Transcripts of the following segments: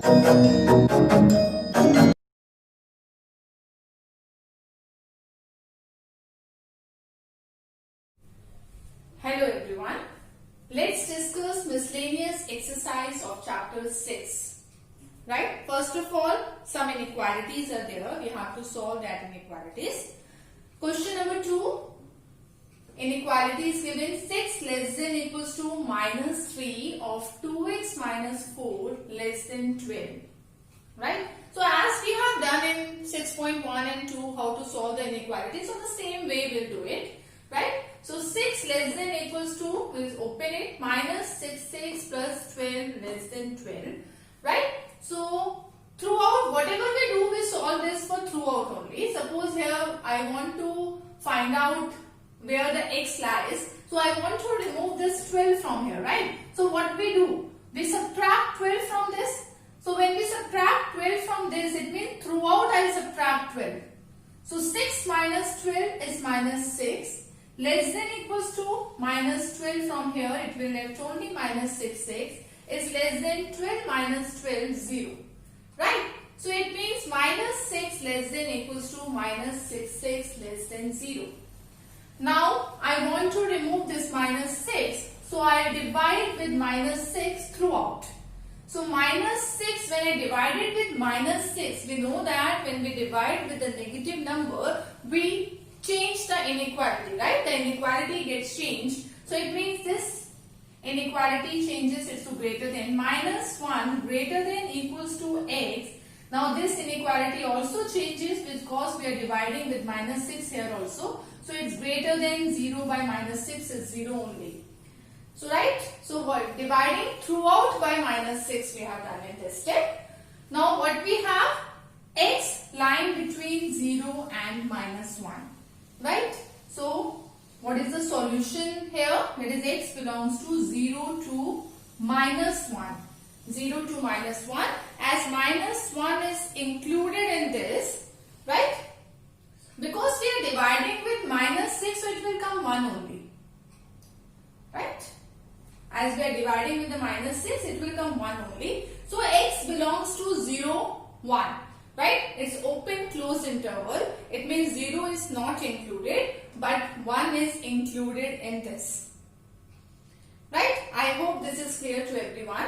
Hello everyone. Let's discuss miscellaneous exercise of chapter 6. Right? First of all, some inequalities are there. We have to solve that inequalities. Question number 2. Inequality is given 6 less than equals to minus 3 of 2x minus 4 less than 12. Right? So as we have done in 6.1 and 2 how to solve the inequality, so the same way we'll do it. Right? So 6 less than equals to, we'll open it, minus 6 plus 12 less than 12. Right? So throughout, whatever we do, we solve this for throughout only. Suppose here I want to find out where the x lies. So I want to remove this 12 from here, right? So what we do? We subtract 12 from this. So when we subtract 12 from this, it means throughout I subtract 12. So 6 minus 12 is minus 6. Less than equals to minus 12 from here, it will left only minus 6 is less than 12 minus 12 0. Right? So it means minus 6 less than equals to minus 6 less than 0. Now I want to remove this minus 6. So I divide with minus 6 throughout. So minus 6, when I divide it with minus 6, we know that when we divide with a negative number, we change the inequality, right? The inequality gets changed. So it means this inequality changes it to greater than minus 1 greater than equals to x. Now this inequality also changes because we are dividing with minus 6 here also. So it's greater than 0 by minus 6 is 0 only. So right? So what? Dividing throughout by minus 6 we have done in this step. Now what we have? X lying between 0 and minus 1. Right? So what is the solution here? That is x belongs to 0 to minus 1. 0 to minus 1. As minus 1 is included in this, right? Because we are dividing with minus 6, so it will come 1 only. Right? As we are dividing with the minus 6, it will come 1 only. So x belongs to 0, 1. Right? It's open closed interval. It means 0 is not included, but 1 is included in this. Right? I hope this is clear to everyone.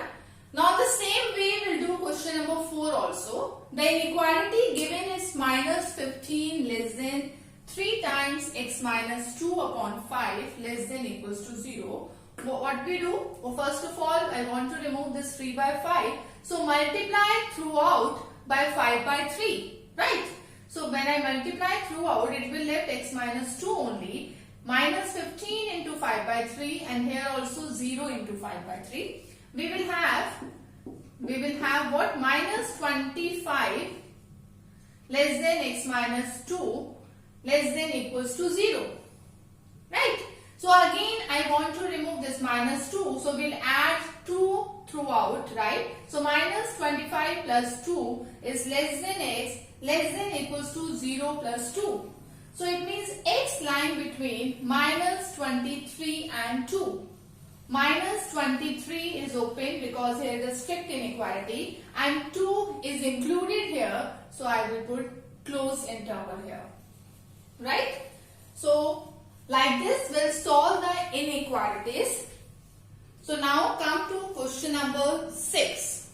Now the same way we'll do question number 4 also. The inequality given is minus 15 less than 3 times x minus 2 upon 5 less than equals to 0. What we do? Well, first of all, I want to remove this 3 by 5. So multiply throughout by 5 by 3. Right? So when I multiply throughout, it will left x minus 2 only. Minus 15 into 5 by 3 and here also 0 into 5 by 3. We will have what? Minus 25 less than x minus 2 less than equals to 0. Right? So again I want to remove this minus 2. So we'll add 2 throughout, right? So minus 25 plus 2 is less than x less than equals to 0 plus 2. So it means x lying between minus 23 and 2. Minus 23 is open because here is a strict inequality and 2 is included here. So I will put closed interval here. Right? So like this we'll solve the inequalities. So now come to question number 6.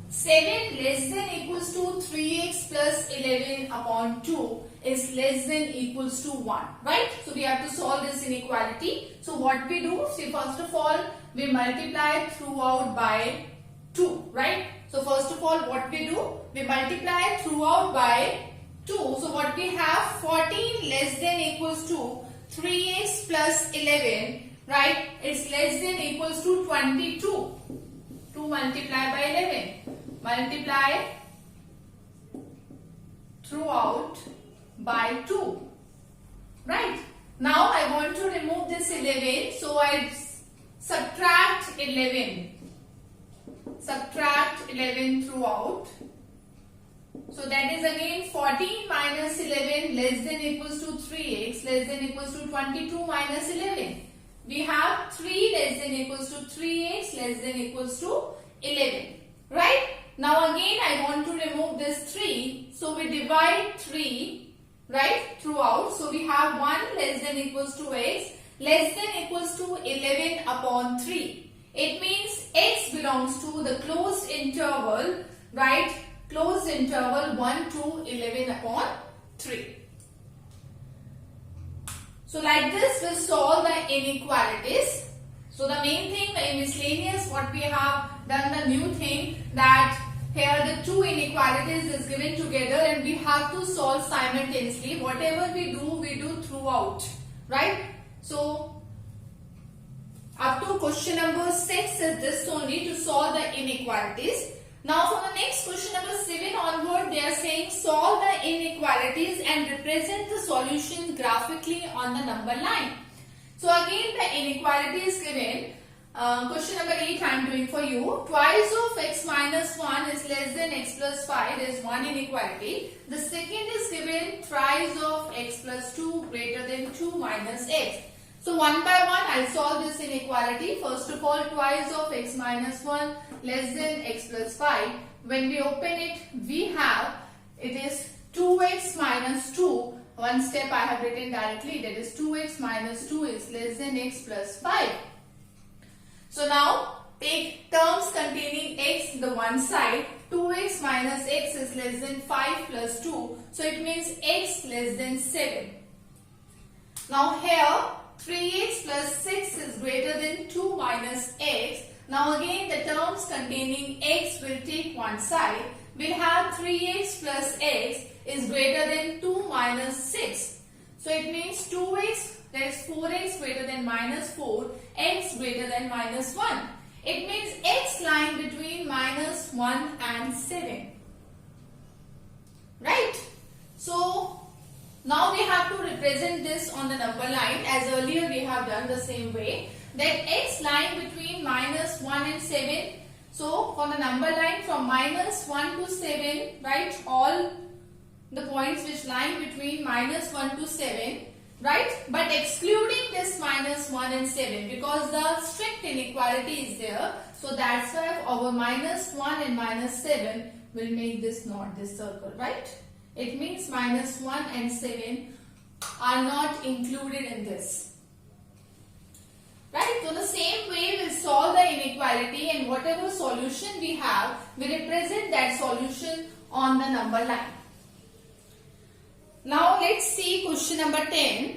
7 less than equals to 3x plus 11 upon 2 is less than equals to 1. Right? So we have to solve this inequality. So what we do? See, first of all, we multiply throughout by 2. Right? So first of all, what we do? We multiply throughout by 2. So what we have? 14 less than equals to 3x plus 11. Right? It's less than equals to 22. 2 multiply by 11. Multiply throughout by 2. Right? Now I want to remove this 11. So I subtract 11. Subtract 11 throughout. So that is again 14 minus 11 less than equals to 3x less than equals to 22 minus 11. We have 3 less than equals to 3x less than equals to 11. Right? I want to remove this 3. So we divide 3, right, throughout. So we have 1 less than equals to x less than equals to 11 upon 3. It means x belongs to the closed interval, right, closed interval 1 to 11 upon 3. So like this we'll solve the inequalities. So the main thing in miscellaneous, what we have done, the new thing, that here the two inequalities is given together and we have to solve simultaneously. Whatever we do throughout, right? So up to question number 6 is this only, to solve the inequalities. Now for the next question number 7 onward, they are saying solve the inequalities and represent the solution graphically on the number line. So again the inequality is given. Question number 8 I am doing for you. Twice of x minus 1 is less than x plus 5 is one inequality. The second is given thrice of x plus 2 greater than 2 minus x. So one by one I will solve this inequality. First of all, twice of x minus 1 less than x plus 5. When we open it, we have, it is 2x minus 2. One step I have written directly, that is 2x minus 2 is less than x plus 5. So now take terms containing x the one side. 2x minus x is less than 5 plus 2. So it means x less than 7. Now here 3x plus 6 is greater than 2 minus x. Now again the terms containing x will take one side. We'll have 3x plus x is greater than 2 minus 6. So it means 2x, that is 4x greater than minus 4, x greater than minus 1. It means x lying between minus 1 and 7. Right? So now we have to represent this on the number line as earlier we have done the same way. That x lying between minus 1 and 7. So on the number line from minus 1 to 7, right, all the points which lying between minus 1 to 7, right, but excluding this minus 1 and 7 because the strict inequality is there. So that's why our minus 1 and minus 7 will make this not this circle, right? It means minus 1 and 7 are not included in this. Right? So the same way we'll solve the inequality and whatever solution we have, we represent that solution on the number line. Now let's see question number 10.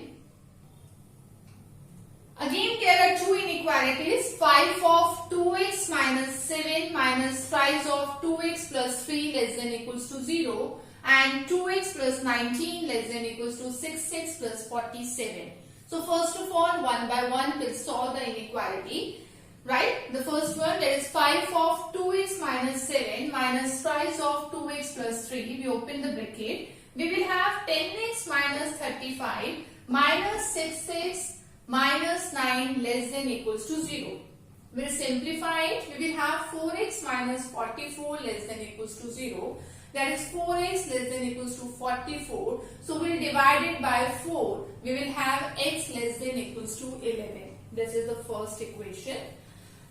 Again there are two inequalities. 5 of 2x minus 7 minus thrice of 2x plus 3 less than equals to 0 and 2x plus 19 less than equals to 6x plus 47. So first of all, one by one we'll solve the inequality. Right? The first one, that is 5 of 2x minus 7 minus thrice of 2x plus 3. We open the bracket. We will have 10x minus 35 minus 6x minus 9 less than equals to 0. We'll simplify it. We will have 4x minus 44 less than equals to 0. That is 4x less than equals to 44. So we'll divide it by 4. We will have x less than equals to 11. This is the first equation.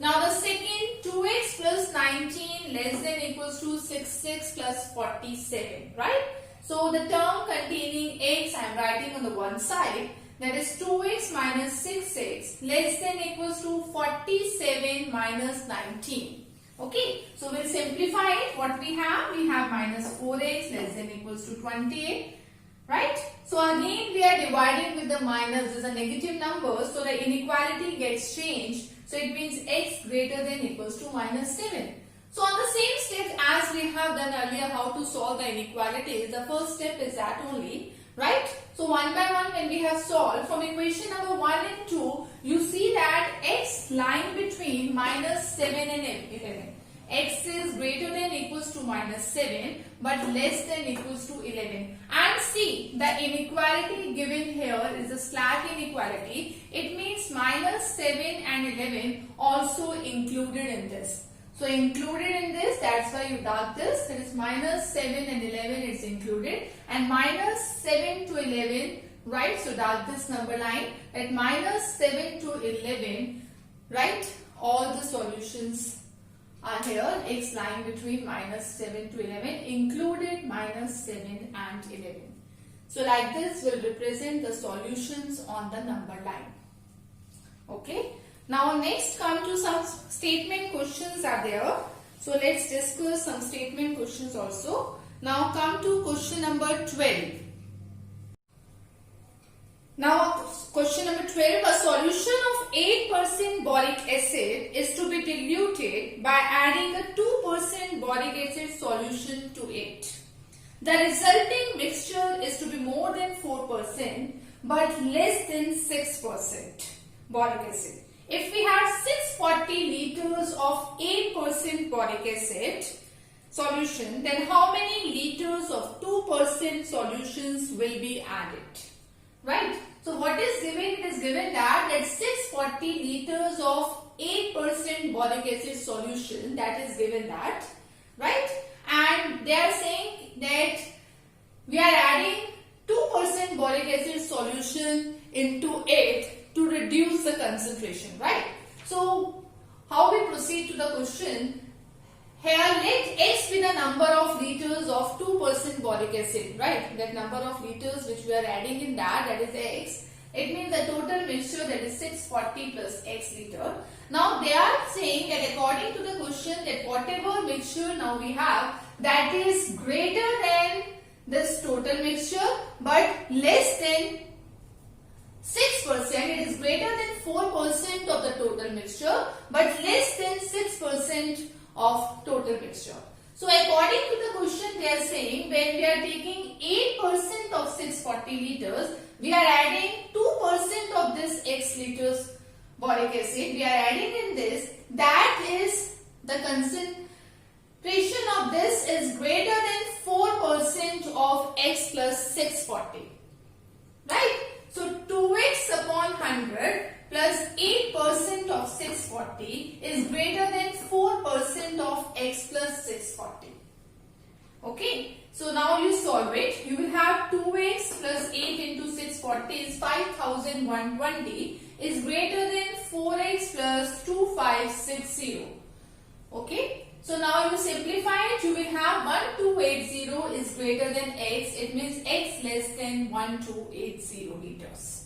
Now the second, 2x plus 19 less than equals to 6x plus 47. Right? So the term containing x I am writing on the one side. That is 2x minus 6x less than equals to 47 minus 19. Okay, so we'll simplify it. What we have? We have minus 4x less than equals to 28. Right? So again we are dividing with the minus. This is a negative number. So the inequality gets changed. So it means x greater than equals to minus 7. So on the same step as we have done earlier how to solve the inequalities, the first step is that only. Right? So one by one when we have solved from equation number 1 and 2, you see that x lying between minus 7 and 11. X is greater than equals to minus 7 but less than equals to 11. And see, the inequality given here is a slack inequality. It means minus 7 and 11 also included in this. So included in this, that's why you dark this. That is minus 7 and 11 is included. And minus 7 to 11, right? So dark this number line. At minus 7 to 11, right? All the solutions and here x lying between minus 7 to 11 included minus 7 and 11. So like this will represent the solutions on the number line. Okay. Now next come to some statement questions are there. So let's discuss some statement questions also. Now come to question number 12. Now question number 12, a solution of 8% boric acid is to be diluted by adding a 2% boric acid solution to it. The resulting mixture is to be more than 4% but less than 6% boric acid. If we have 640 liters of 8% boric acid solution, then how many liters of 2% solutions will be added? Right? So what is given? It is given that 640 liters of 8% boric acid solution, that is given that, right? And they are saying that we are adding 2% boric acid solution into it to reduce the concentration, right? So how we proceed to the question? Here let x be the number of liters of 2% boric acid, right? That number of liters which we are adding in that is x. It means the total mixture, that is 640 plus x liter. Now they are saying that according to the question, that whatever mixture now we have, that is greater than this total mixture but less than 6%, it is greater than 4% of the total mixture but less than 6% of total mixture. So according to the question, they are saying when we are taking 8% of 640 liters, we are adding 2% of this x liters boric acid, we are adding in this, that is the concentration of this is greater than 4% of x plus 640, right? So 2x upon 100 plus 8% of 640 is greater than 4% of x plus 640. Okay. So now you solve it. You will have 2x plus 8 into 640 is 5120 is greater than 4x plus 2560. Okay. So now you simplify it. You will have 1280 is greater than x. It means x less than 1280 liters.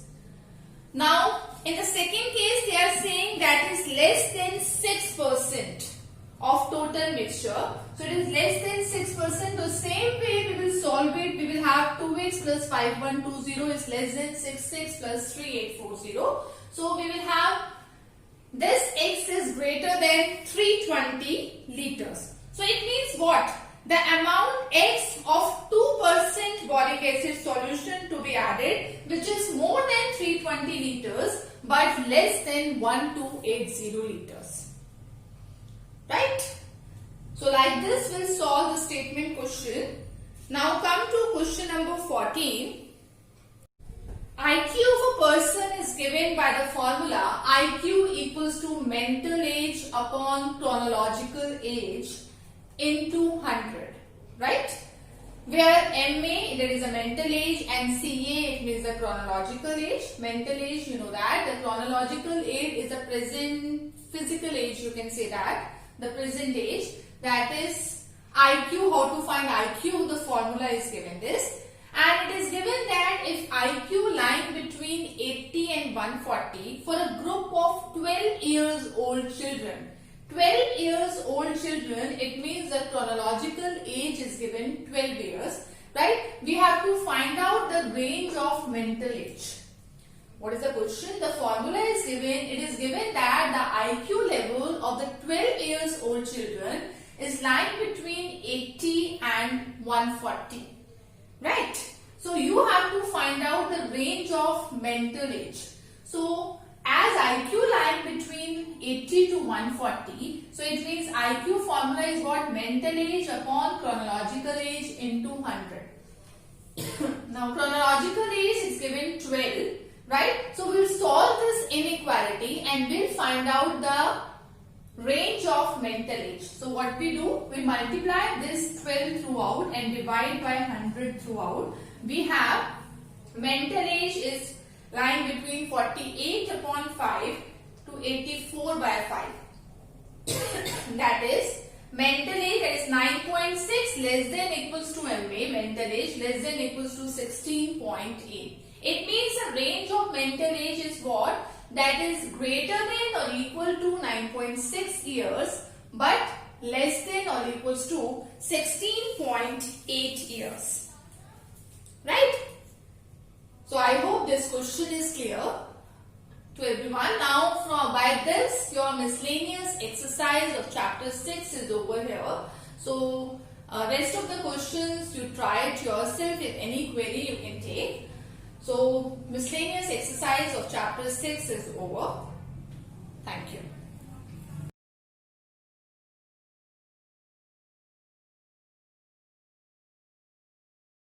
Now, in the second case, they are saying that is less than 6% of total mixture. So, it is less than 6%. The same way we will solve it. We will have 2x plus 5120 is less than 66 plus 3840. So, we will have this x is greater than 320 liters. So, it means what? The amount x of 2% boric acid solution to be added, which is more than 320 liters but less than 1280 liters. Right? So like this we'll solve the statement question. Now come to question number 14. IQ of a person is given by the formula IQ equals to mental age upon chronological age into 100, right? Where MA, there is a mental age, and CA, it means the chronological age. Mental age, you know that. The chronological age is the present physical age, you can say that. The present age, that is IQ. How to find IQ? The formula is given this. And it is given that if IQ lying between 80 and 140 for a group of 12 years old children, 12 years old children, it means the chronological age is given 12 years, right? We have to find out the range of mental age. What is the question? The formula is given, it is given that the IQ level of the 12 years old children is lying between 80 and 140, right? So you have to find out the range of mental age. So as IQ lying between 80 to 140, so it means IQ formula is what? Mental age upon chronological age into 100. Now chronological age is given 12, right? So we'll solve this inequality and we'll find out the range of mental age. So what we do? We multiply this 12 throughout and divide by 100 throughout. We have mental age is lying between 48 upon 5 to 84 by 5. that is mental age, that is 9.6 less than equals to MA, mental age less than equals to 16.8. It means the range of mental age is what? That is greater than or equal to 9.6 years but less than or equals to 16.8 years. Right? So I hope this question is clear to everyone. Now by this your miscellaneous exercise of chapter 6 is over here. So rest of the questions you try it yourself. If any query you can take. So miscellaneous exercise of chapter 6 is over. Thank you.